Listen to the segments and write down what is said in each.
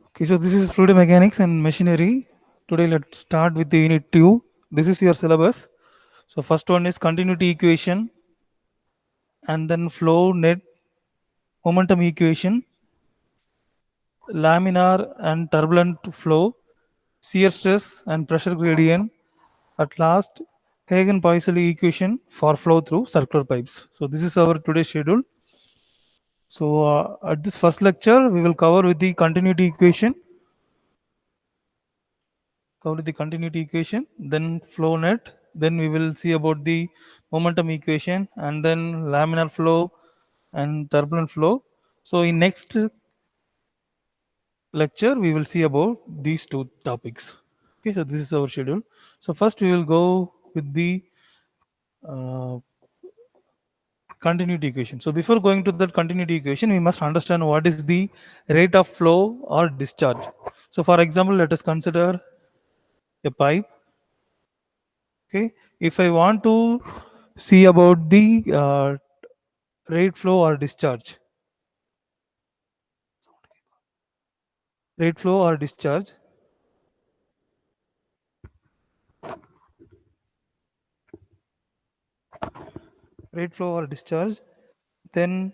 Okay, so this is fluid mechanics and machinery. Today let's start with the unit 2. This is your syllabus. So first one is continuity equation and then flow net momentum equation, laminar and turbulent flow, shear stress and pressure gradient. At last, Hagen-Poiseuille equation for flow through circular pipes. So this is our today's schedule. So at this first lecture, we will cover with the continuity equation, then flow net, then we will see about the momentum equation, and then laminar flow and turbulent flow. So in next lecture, we will see about these two topics. Okay, so this is our schedule. So first we will go with the uh, continuity equation. So before going to that continuity equation, we must understand what is the rate of flow or discharge. So for example, let us consider a pipe. Okay, if I want to see about the rate flow or discharge, rate flow or discharge, rate flow or discharge, then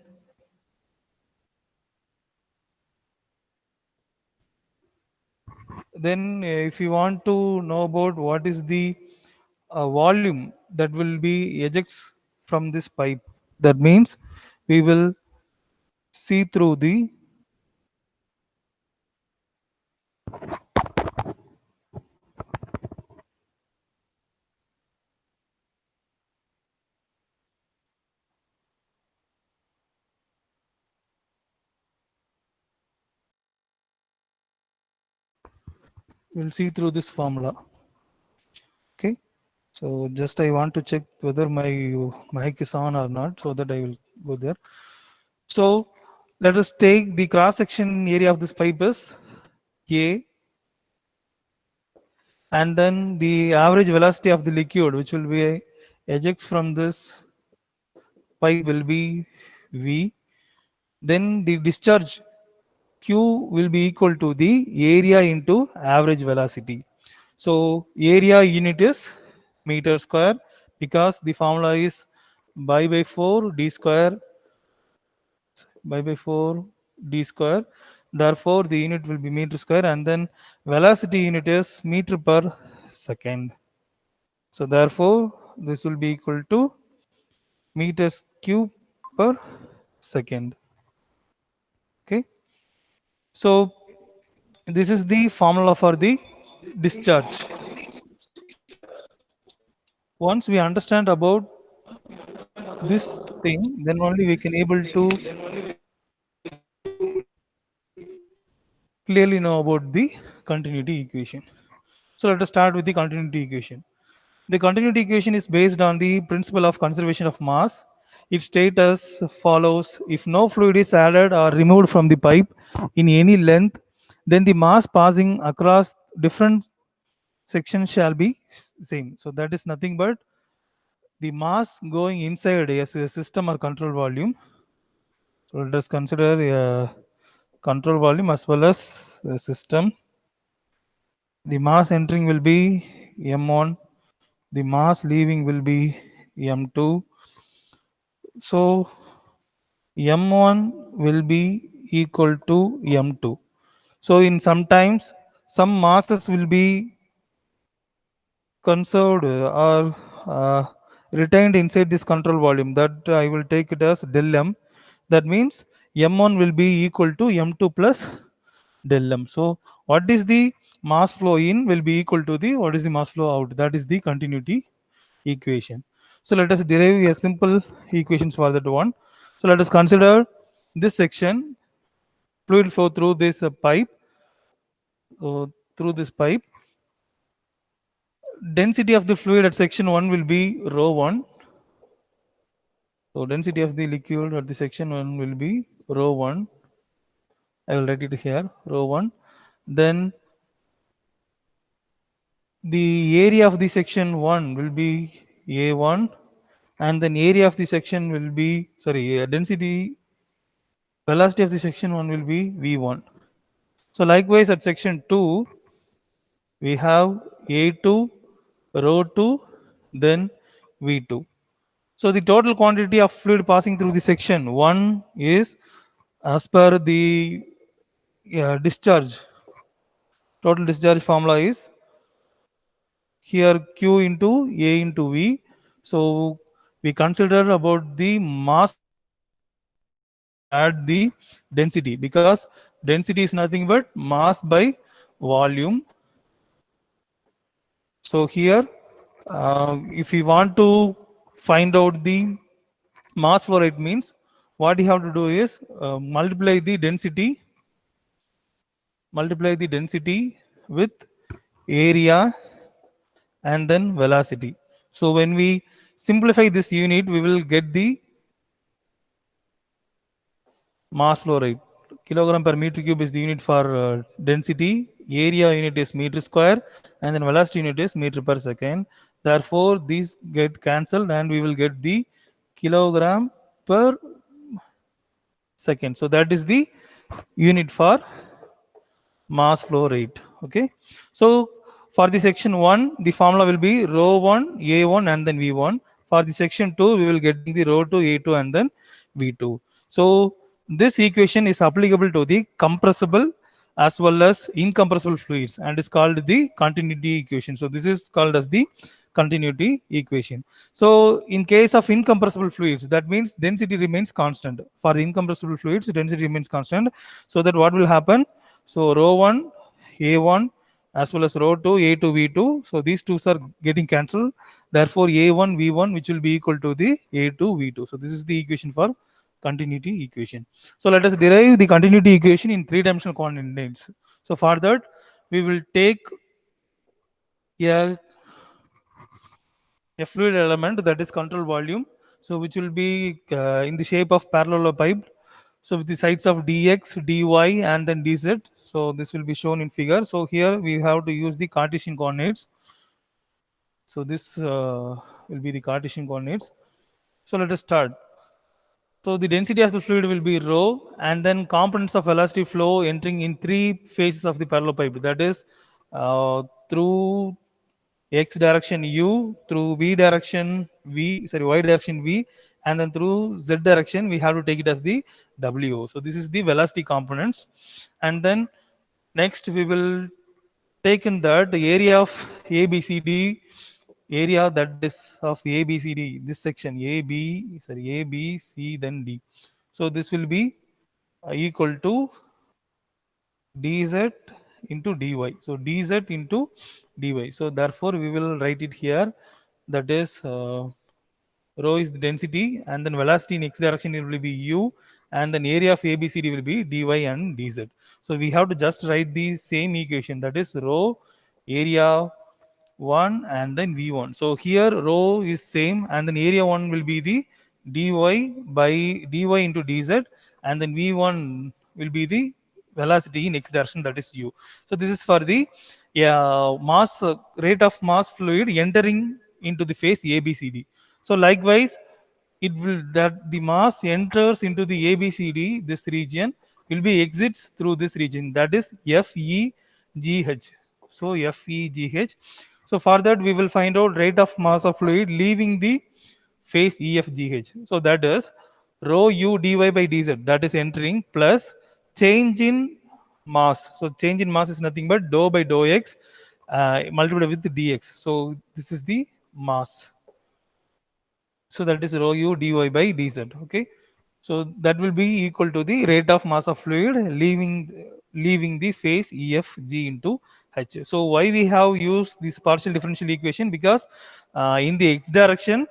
if you want to know about what is the volume that will be ejects from this pipe, that means we will see through the we'll see through this formula. Okay, so just I want to check whether my mic is on or not, so that I will go there. So let us take the cross section area of this pipe is A, and then the average velocity of the liquid which will be ejects from this pipe will be V. Then the discharge Q will be equal to the area into average velocity. So area unit is meter square, because the formula is pi by 4 d square, pi by 4 d square. Therefore, the unit will be meter square, and then velocity unit is meter per second. So therefore, this will be equal to meters cube per second. Okay. So this is the formula for the discharge. Once we understand about this thing, then only we can able to clearly know about the continuity equation. So let us start with the continuity equation. The continuity equation is based on the principle of conservation of mass. It states as follows: if no fluid is added or removed from the pipe in any length, then the mass passing across different sections shall be same. So that is nothing but the mass going inside a system or control volume. So let us consider a control volume as well as a system. The mass entering will be m1, the mass leaving will be m2. So m1 will be equal to m2. So in sometimes some masses will be conserved or retained inside this control volume, that I will take it as del m. That means m1 will be equal to m2 plus del m. So what is the mass flow in will be equal to the what is the mass flow out. That is the continuity equation. So let us derive a simple equations for that one. So let us consider this section. Fluid flow through this pipe. Through this pipe, density of the fluid at section 1 will be rho 1. So density of the liquid at the section 1 will be rho 1. I will write it here, rho 1. Then the area of the section 1 will be A1. and then area of the section will be, sorry, density, velocity of the section 1 will be v1. So likewise at section 2, we have a2, rho 2, then v2. So the total quantity of fluid passing through the section 1 is, as per the discharge, total discharge formula is here q into a into v. So we consider about the mass flow rate and then we will add the density, because density is nothing but mass by volume. So here, if we want to find out the mass flow rate, means what you have to do is multiply the density with area and then velocity. So when we simplify this unit, we will get the mass flow rate. Kilogram per meter cube is the unit for density, area unit is meter square, and then velocity unit is meter per second. Therefore, these get cancelled and we will get the kilogram per second. So that is the unit for mass flow rate. Okay. So for the section 1, the formula will be rho 1, A1 and then V1. For the section 2, we will getting the rho 2, A2 and then V2. So this equation is applicable to the compressible as well as incompressible fluids and is called the continuity equation. So this is called as the continuity equation. So in case of incompressible fluids, that means density remains constant. For the incompressible fluids, density remains constant. So that what will happen? So rho 1, A1 as well as rho 2, A2, V2. So these two are getting cancelled. Therefore, A1, V1, which will be equal to the A2, V2. So this is the equation for continuity equation. So let us derive the continuity equation in three-dimensional coordinates. So for that, we will take a fluid element, that is control volume, so which will be in the shape of parallelopipe, so with the sides of dx, dy and then dz. So this will be shown in figure. So here we have to use the Cartesian coordinates. So this will be the Cartesian coordinates. So let us start. So the density of the fluid will be rho, and then components of velocity flow entering in three phases of the parallelopipe, that is through x direction u, through v direction v, sorry, y direction v, and then through z direction we have to take it as the w. So this is the velocity components. And then next we will take in that the area of abcd, area that is of abcd, this section abc then d. So this will be equal to dz into dy. So dz into dy. So therefore we will write it here, that is rho is the density and then velocity in x direction it will be u, and then area of abcd will be dy and dz. So we have to just write the same equation, that is rho area 1 and then v1. So here rho is same and then area 1 will be the dy by dy into dz, and then v1 will be the velocity in x direction, that is u. So this is for the mass rate of mass fluid entering into the phase abcd. So likewise, it will that the mass enters into the abcd, this region will be exits through this region, that is fegh. So fegh. So for that we will find out rate of mass of fluid leaving the phase efgh. So that is rho u dy by dz, that is entering, plus change in mass. So change in mass is nothing but dou by dou x multiplied with dx. So this is the mass. So that is rho u dy by dz. Okay. So that will be equal to the rate of mass of fluid leaving the phase EFG into H. So why we have used this partial differential equation? Because in the x direction,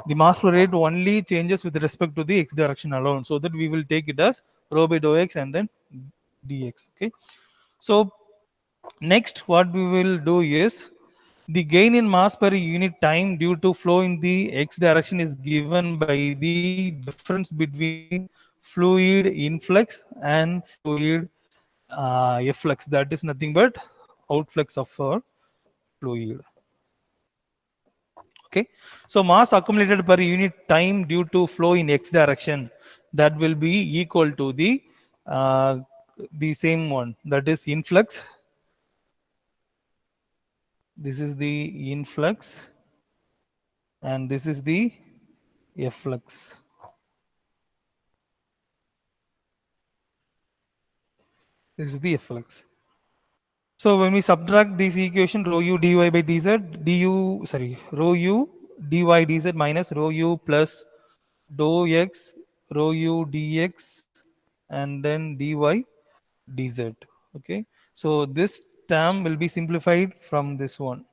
the mass flow rate only changes with respect to the x direction alone. So that we will take it as rho by dou x and then dx. Okay. So next, what we will do is the gain in mass per unit time due to flow in the x direction is given by the difference between fluid influx and fluid efflux. That is nothing but outflux of our fluid. Okay, so mass accumulated per unit time due to flow in x direction, that will be equal to uh, the same one, that is influx. This is the influx and this is the efflux. This is the efflux. So when we subtract this equation, rho u dy by dz, rho u dy dz minus rho u plus dou x rho u dx and then dy dz. Okay, so this term will be simplified from this one.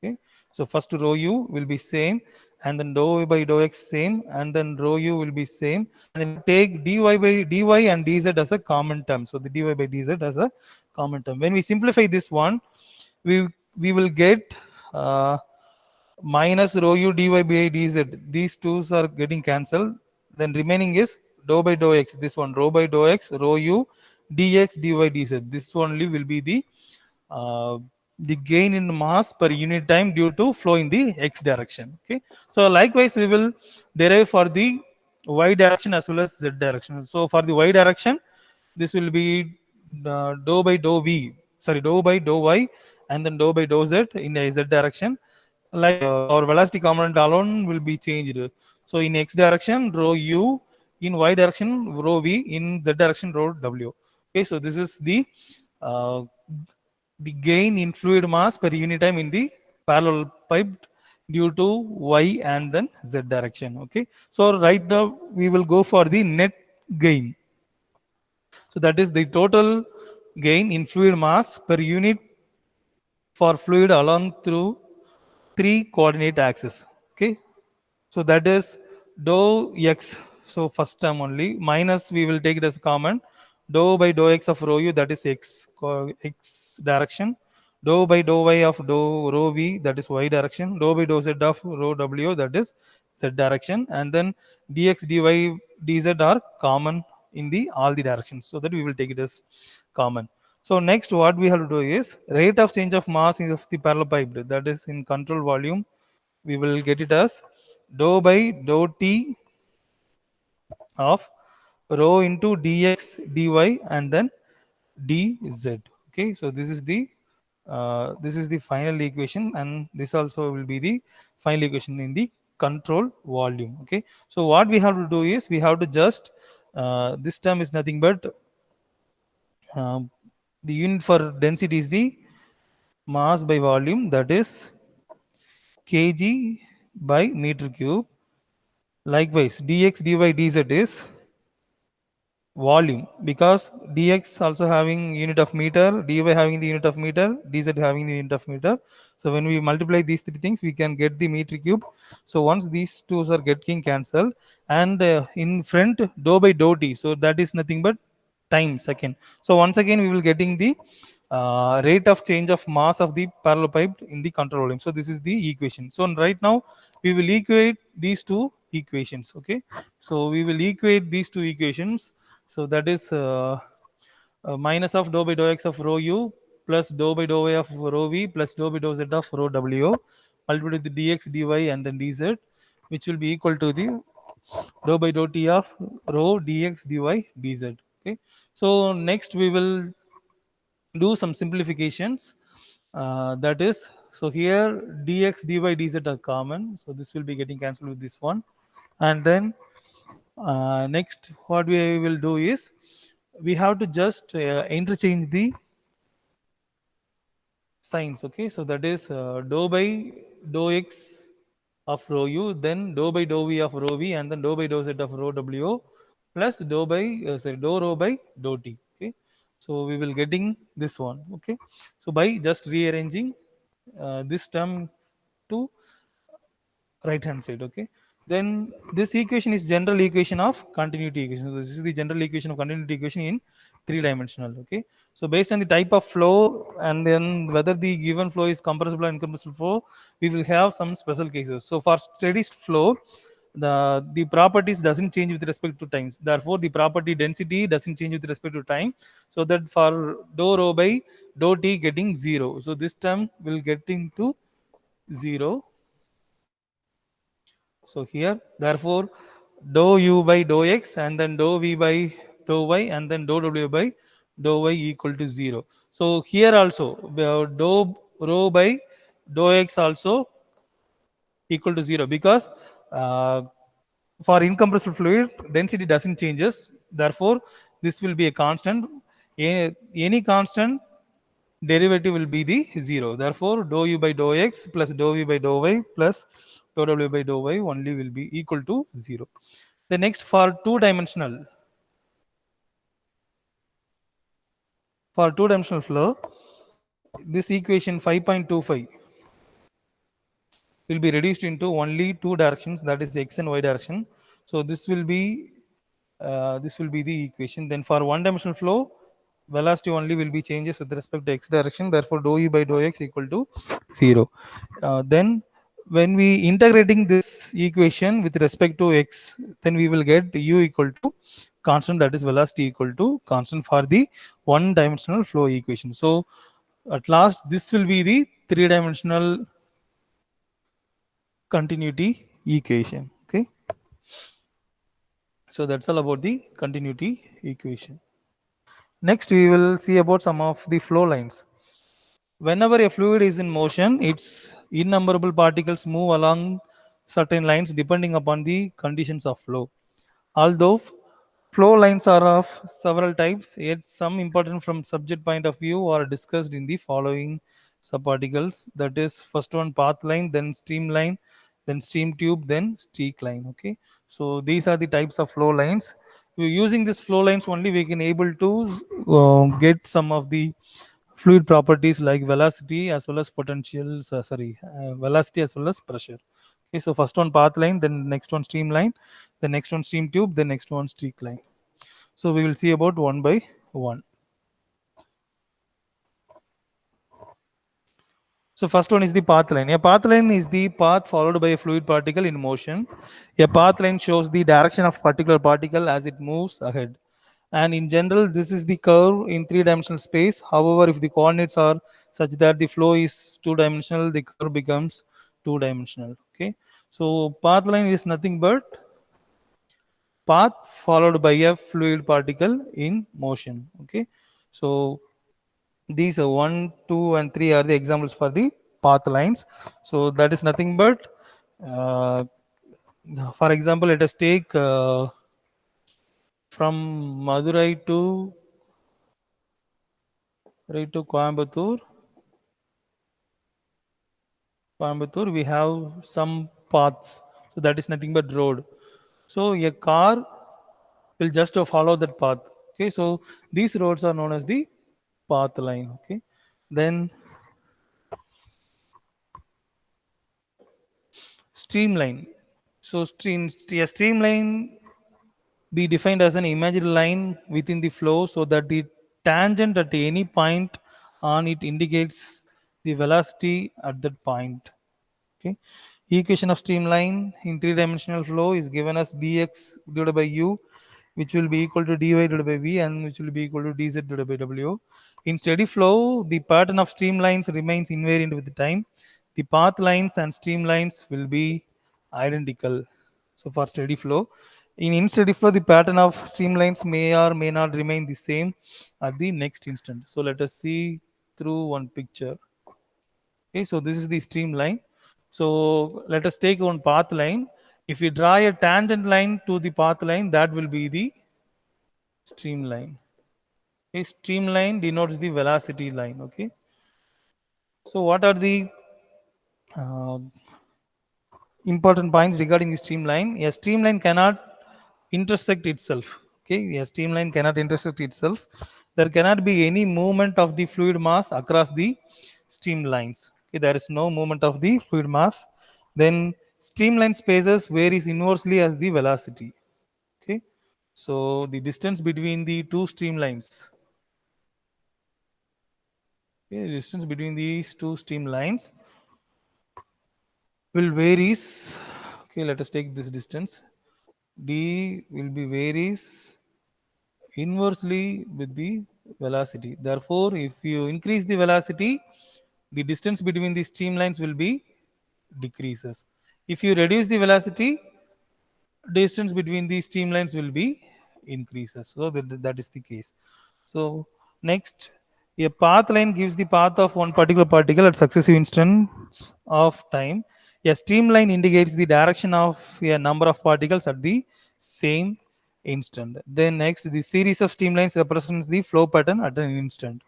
Okay, so first rho u will be same, and then dou by dou x same, and then rho u will be same, and then take dy by dy and dz as a common term. So the dy by dz as a common term. When we simplify this one, we will get uh, minus rho u dy by dz. These twos are getting cancelled. Then remaining is dou by dou x. This one rho by dou x rho u dx dy dz. This only will be uh, the gain in mass per unit time due to flow in the x direction. Okay, so likewise we will derive for the y direction as well as z direction. So for the y direction, this will be dou by dou v, sorry, dou by dou y and then dou by dou z in a z direction. Like our velocity component alone will be changed. So in x direction rho u, in y direction rho v, in z direction rho w. Okay, so this is uh, the gain in fluid mass per unit time in the parallel pipe due to y and then z direction. Okay, so right now we will go for the net gain. So that is the total gain in fluid mass per unit for fluid along through three coordinate axes. Okay, so that is dou x. So first term only minus, we will take it as common, dou by dou x of rho u, that is x direction, dou by dou y of dou rho v, that is y direction, dou by dou z of rho w, that is z direction, and then dx dy dz are common in the all the directions, so that we will take it as common. So next what we have to do is rate of change of mass of the parallel pipe, that is in control volume. We will get it as dou by dou t of rho into dx dy and then dz. Okay, so this is the final equation, and this also will be the final equation in the control volume. Okay, so what we have to do is we have to just this term is nothing but the unit for density is the mass by volume, that is kg by meter cube. Likewise dx dy dz is volume, because dx also having unit of meter, dy having the unit of meter, dz having the unit of meter. So when we multiply these three things, we can get the meter cube. So once these two are getting cancelled, and in front dou by dou t, so that is nothing but time second. So once again we will getting the rate of change of mass of the parallel pipe in the control volume. So this is the equation. So right now we will equate these two equations. Okay, so we will equate these two equations. So that is minus of dou by dou x of rho u plus dou by dou y of rho v plus dou by dou z of rho w multiplied with the dx dy and then dz, which will be equal to the dou by dou t of rho dx dy dz. Okay, so next we will do some simplifications. That is, so here dx dy dz are common, so this will be getting cancelled with this one. And then next what we will do is we have to just interchange the signs. Okay, so that is dou by dou x of rho u, then dou by dou v of rho v, and then dou by dou z of rho w plus dou by dou rho by dou t. Okay, so we will getting this one. Okay, so by just rearranging this term to right hand side. Okay, then this equation is general equation of continuity equation. So this is the general equation of continuity equation in three dimensional. Okay, so based on the type of flow and then whether the given flow is compressible or incompressible flow, we will have some special cases. So for steady flow, the properties doesn't change with respect to times, therefore the property density doesn't change with respect to time. So that for dou rho by dou t getting 0, so this term will get into 0. So here, therefore, dou u by dou x and then dou v by dou y and then dou w by dou y equal to 0. So here also dou rho by dou x also equal to 0 because uh, for incompressible fluid density doesn't changes. Therefore, this will be a constant. Any constant derivative will be the 0. Therefore, dou u by dou x plus dou v by dou y plus dou w by dou y only will be equal to 0. The next, for two-dimensional flow, this equation 5.25 will be reduced into only two directions, that is x and y direction. So this will be the equation. Then for one-dimensional flow, velocity only will be changes with respect to x direction. Therefore, dou e by dou x equal to 0. Then when we integrating this equation with respect to x, then we will get u equal to constant, that is velocity equal to constant for the one-dimensional flow equation. So at last, this will be the three-dimensional continuity equation. Okay, so that's all about the continuity equation. Next, we will see about some of the flow lines. Whenever a fluid is in motion, its innumerable particles move along certain lines depending upon the conditions of flow. Although flow lines are of several types, yet some important from subject point of view are discussed in the following subarticles. That is, first one path line, then streamline, then stream tube, then streak line. Okay, so these are the types of flow lines. Using these flow lines only, we can able to get some of the fluid properties like velocity as well as potentials. Velocity as well as pressure. Okay, so first one path line, then next one streamline, the next one stream tube, the next one streak line. So we will see about one by one. So first one is the path line. A path line is the path followed by a fluid particle in motion. A path line shows the direction of particular particle as it moves ahead. And in general, this is the curve in three-dimensional space. However, if the coordinates are such that the flow is two-dimensional, the curve becomes two-dimensional. Okay. So path line is nothing but path followed by a fluid particle in motion. Okay. So these are 1, 2, and 3 are the examples for the path lines. So that is nothing but, uh, for example, let us take from Madurai to Coimbatore. We have some paths. So that is nothing but road. So a car will just follow that path. Okay, so these roads are known as the path line. Okay, then streamline. So a streamline be defined as an imaginary line within the flow so that the tangent at any point on it indicates the velocity at that point. Okay. Equation of streamline in three-dimensional flow is given as dx divided by u, which will be equal to dy divided by v, and which will be equal to dz divided by w. In steady flow, the pattern of streamlines remains invariant with time. The path lines and streamlines will be identical. So for steady flow, in unsteady flow, the pattern of streamlines may or may not remain the same at the next instant. So let us see through one picture. Okay, so this is the streamline. So let us take one path line. If we draw a tangent line to the path line, that will be the streamline. Okay, streamline denotes the velocity line. Okay. So what are the uh, important points regarding the streamline? A streamline cannot intersect itself. Okay, a streamline cannot intersect itself. There cannot be any movement of the fluid mass across the streamlines. Okay, there is no movement of the fluid mass. Then streamline spaces varies inversely as the velocity. Okay, so the distance between the two streamlines. Okay, the distance between these two streamlines will varies. Okay, let us take this distance. D will be varies inversely with the velocity. Therefore, if you increase the velocity, the distance between the streamlines will be decreases. If you reduce the velocity, distance between these streamlines will be increases. So that is the case. So next, a path line gives the path of one particular particle at successive instants of time. A streamline indicates the direction of a number of particles at the same instant. Then next, the series of streamlines represents the flow pattern at an instant.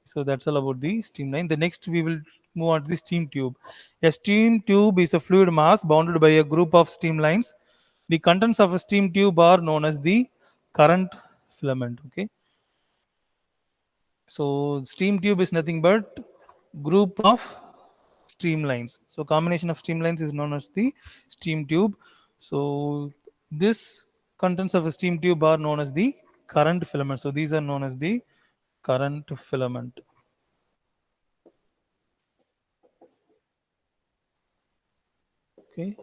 So that's all about the streamline. The next we will move on to the steam tube. A steam tube is a fluid mass bounded by a group of streamlines. The contents of a steam tube are known as the current filament. Okay. So steam tube is nothing but group of streamlines. So combination of streamlines is known as the steam tube. So this contents of a steam tube are known as the current filament. So these are known as the current filament. Okay.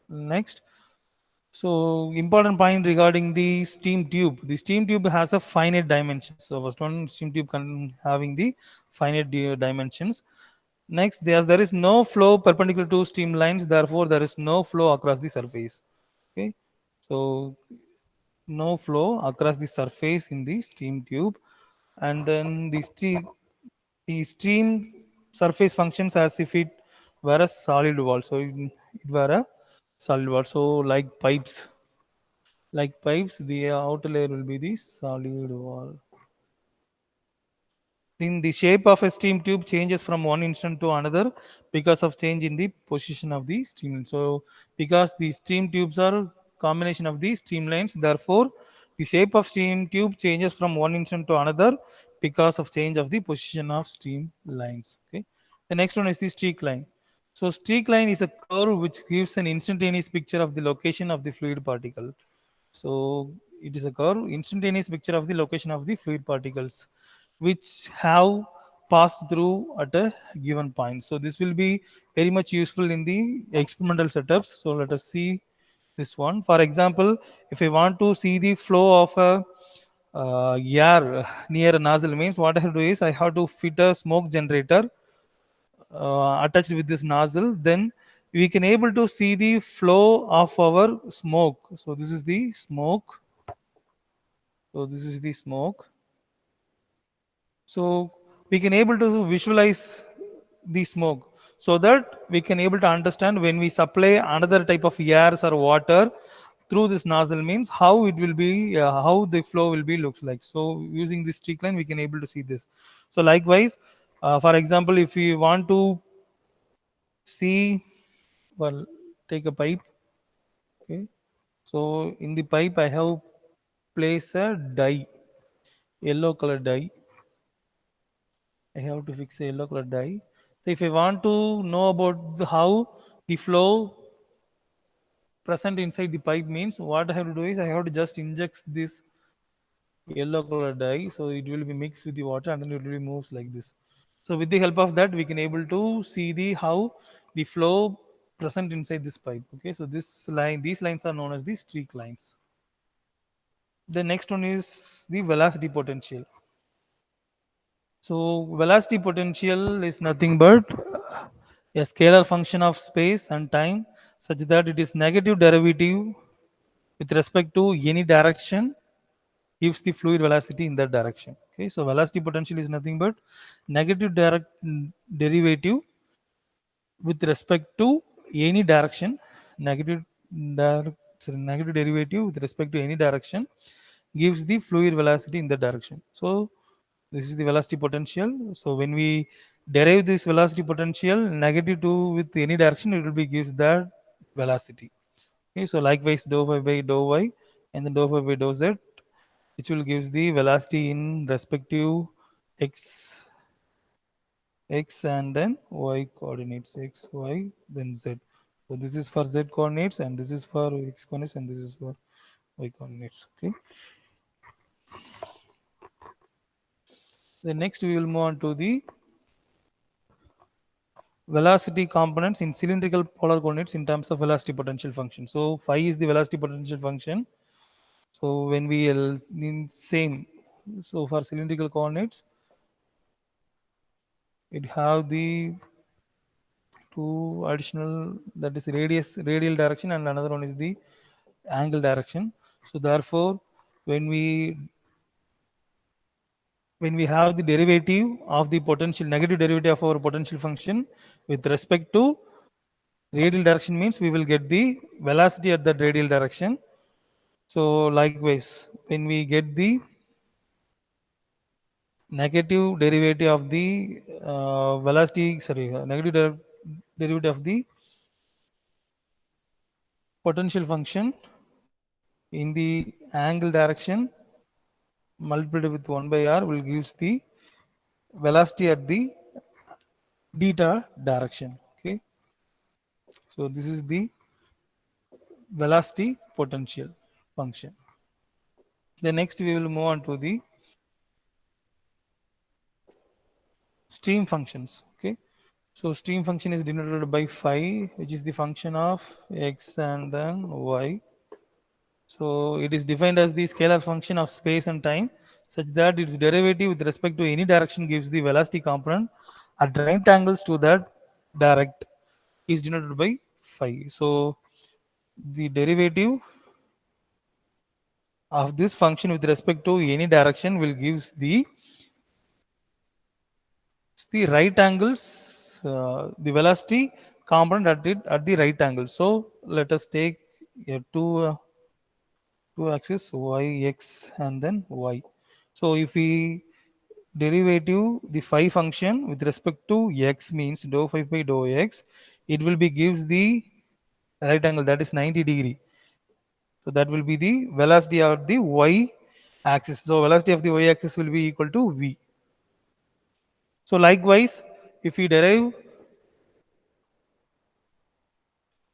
Next, so important point regarding the steam tube. The steam tube has a finite dimensions. So first one, steam tube can having the finite dimensions. Next, there is no flow perpendicular to steam lines. Therefore, there is no flow across the surface. Okay, so no flow across the surface in the steam tube, and then the steam surface functions as if it were a solid wall. So it were a solid wall. So like pipes, the outer layer will be the solid wall. Then the shape of a steam tube changes from one instant to another because of change in the position of the streamline. So because the steam tubes are combination of the streamlines, therefore the shape of steam tube changes from one instant to another because of change of the position of stream lines. Okay. The next one is the streak line. So streak line is a curve which gives an instantaneous picture of the location of the fluid particle. So it is a curve, instantaneous picture of the location of the fluid particles which have passed through at a given point. So this will be very much useful in the experimental setups. So let us see this one. For example, if I want to see the flow of a air near a nozzle, means what I have to do is I have to fit a smoke generator attached with this nozzle. Then we can able to see the flow of our smoke. So this is the smoke. So this is the smoke. So we can able to visualize the smoke, so that we can able to understand when we supply another type of airs or water through this nozzle, means how it will be, how the flow will be looks like. So using this streak line we can able to see this. So likewise, for example, if we want to see, well, take a pipe. Okay, so in the pipe I have placed a dye, yellow color dye. I have to fix a yellow color dye. So if I want to know about how the flow present inside the pipe, means what I have to do is I have to just inject this yellow color dye, so it will be mixed with the water and then it will be moves like this. So with the help of that we can able to see the how the flow present inside this pipe. Okay, so these lines are known as the streak lines. The next one is the velocity potential. So velocity potential is nothing but a scalar function of space and time such that it is negative derivative with respect to any direction gives the fluid velocity in that direction. Okay, so velocity potential is nothing but negative derivative with respect to any direction. Negative negative derivative with respect to any direction gives the fluid velocity in that direction. So this is the velocity potential. So when we derive this velocity potential negative 2 with any direction, it will be gives that velocity. Okay, so likewise dou phi by dou y and then dou phi by dou z, which will gives the velocity in respective x and then y coordinates, x y then z. So this is for z coordinates and this is for x coordinates and this is for y coordinates. Okay, then next we will move on to the velocity components in cylindrical polar coordinates in terms of velocity potential function. So phi is the velocity potential function. So when we in same, so for cylindrical coordinates, it have the two additional, that is radial direction, and another one is the angle direction. So therefore, when we when we have the derivative of the potential, negative derivative of our potential function with respect to radial direction, means we will get the velocity at that radial direction. So likewise, when we get the negative derivative of the velocity, sorry, derivative of the potential function in the angle direction multiplied with 1 by r will gives the velocity at the theta direction. Okay, so this is the velocity potential function. The next we will move on to the stream functions. Okay, so stream function is denoted by phi, which is the function of x and then y. So it is defined as the scalar function of space and time, such that its derivative with respect to any direction gives the velocity component at right angles to that direct is denoted by phi. So the derivative of this function with respect to any direction will gives the right angles, the velocity component at the right angle. So let us take a two axis y x and then y. So if we derivative the phi function with respect to x means dou phi by dou x, it will be gives the right angle, that is 90 degree. So that will be the velocity of the y axis. So velocity of the y axis will be equal to v. So likewise, if we derive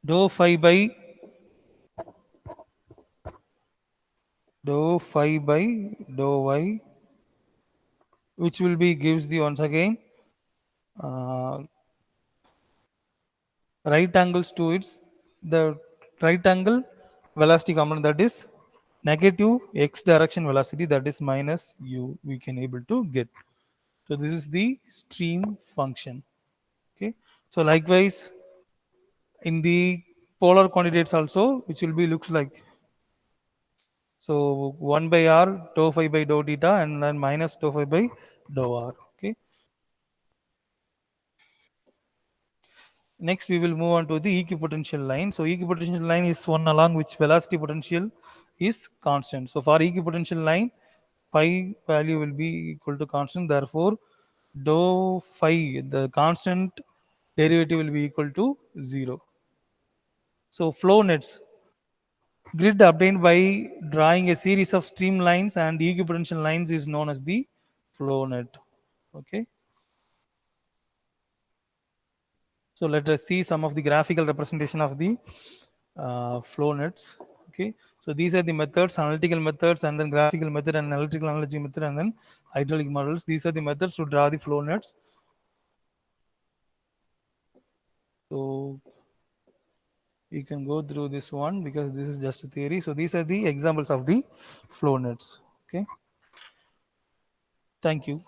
dou phi by dou y, which will be gives the once again uh, right angles to its the right angle velocity component, that is negative x direction velocity, that is minus u, we can able to get. So this is the stream function. Okay, so likewise in the polar coordinates also, which will be looks like, so 1 by r dou phi by dou theta and then minus dou phi by dou r. Okay, next we will move on to the equipotential line. So equipotential line is one along which velocity potential is constant. So for equipotential line, phi value will be equal to constant, therefore dou phi, the constant derivative will be equal to 0. So flow nets, grid obtained by drawing a series of streamlines and equipotential lines is known as the flow net. Okay, so let us see some of the graphical representation of the flow nets. Okay, so these are the methods, analytical methods, and then graphical method, and electrical analogy method, and then hydraulic models. These are the methods to draw the flow nets. So you can go through this one because this is just a theory. So these are the examples of the flow nets. Okay, thank you.